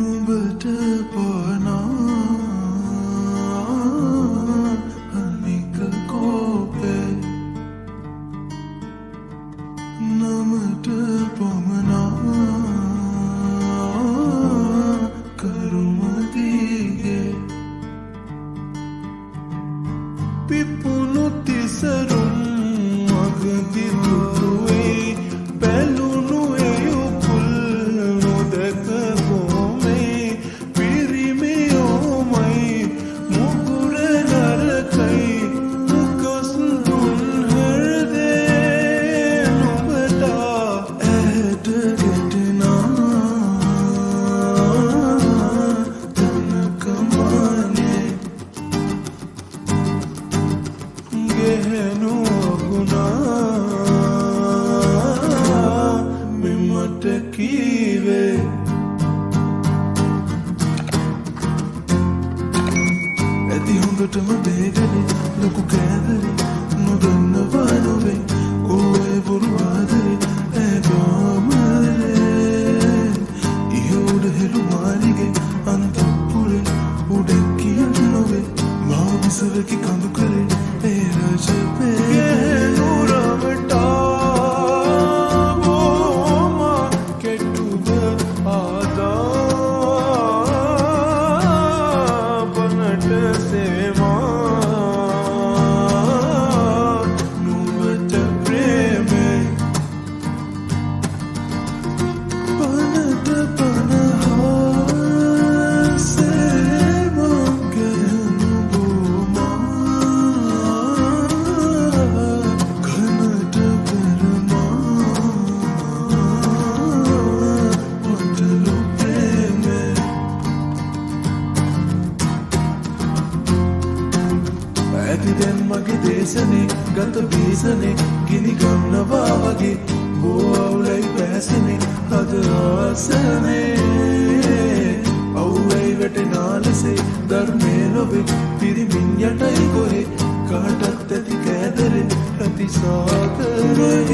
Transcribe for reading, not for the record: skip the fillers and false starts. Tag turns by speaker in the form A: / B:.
A: නුඹට පනා අනික කෝපේ නමට පමනා කරුමදිගේ පිපුණු තිසරුම් මගදි දුරුවේ බැලුණු එයුපුල් නොදක ගොමේ පිරිමියෝමයි මුගුර නරකයි මුකස්නුන් හෘදේ නුඹට ඇට ගැටෙනා තනකමානේ ගෙහෙනු අගුණා මෙමට කීවේ ඇති හොඳටම බේගනේ ලොකු කෑදරේ නොදන්නවා නොවේ කෝයේ බොරු ආදරේ ඇගාමරේ ඉහුඩ හෙළු මාලිගේ අන්තපුරේ උඩෙන් කියන්න නොවේ මා විසරකි කඳු කරේ ඒ රජපේ ගෙහෙනු රවටා බෝමා කෙටුද ආදා බනට සේවා නුඹට ප්‍රේමේ බනට පනහා සේවා ගෙහෙනු බෝමා කනට පෙරමා වටලු ප්‍රේමේ ඇතිදැන් මගේ දේශනේ ගත බීසනේ ගිනි ගන්නවා වගේ බෝ අවුලයි පැසනේ හද ආසනේ අවුලයි වැටෙනා ලෙසේ ධර්මේ ලොවේ පිරිමින් යටයි කොහේ කාටත් ඇති කෑදරේ ඇති සාගරයේ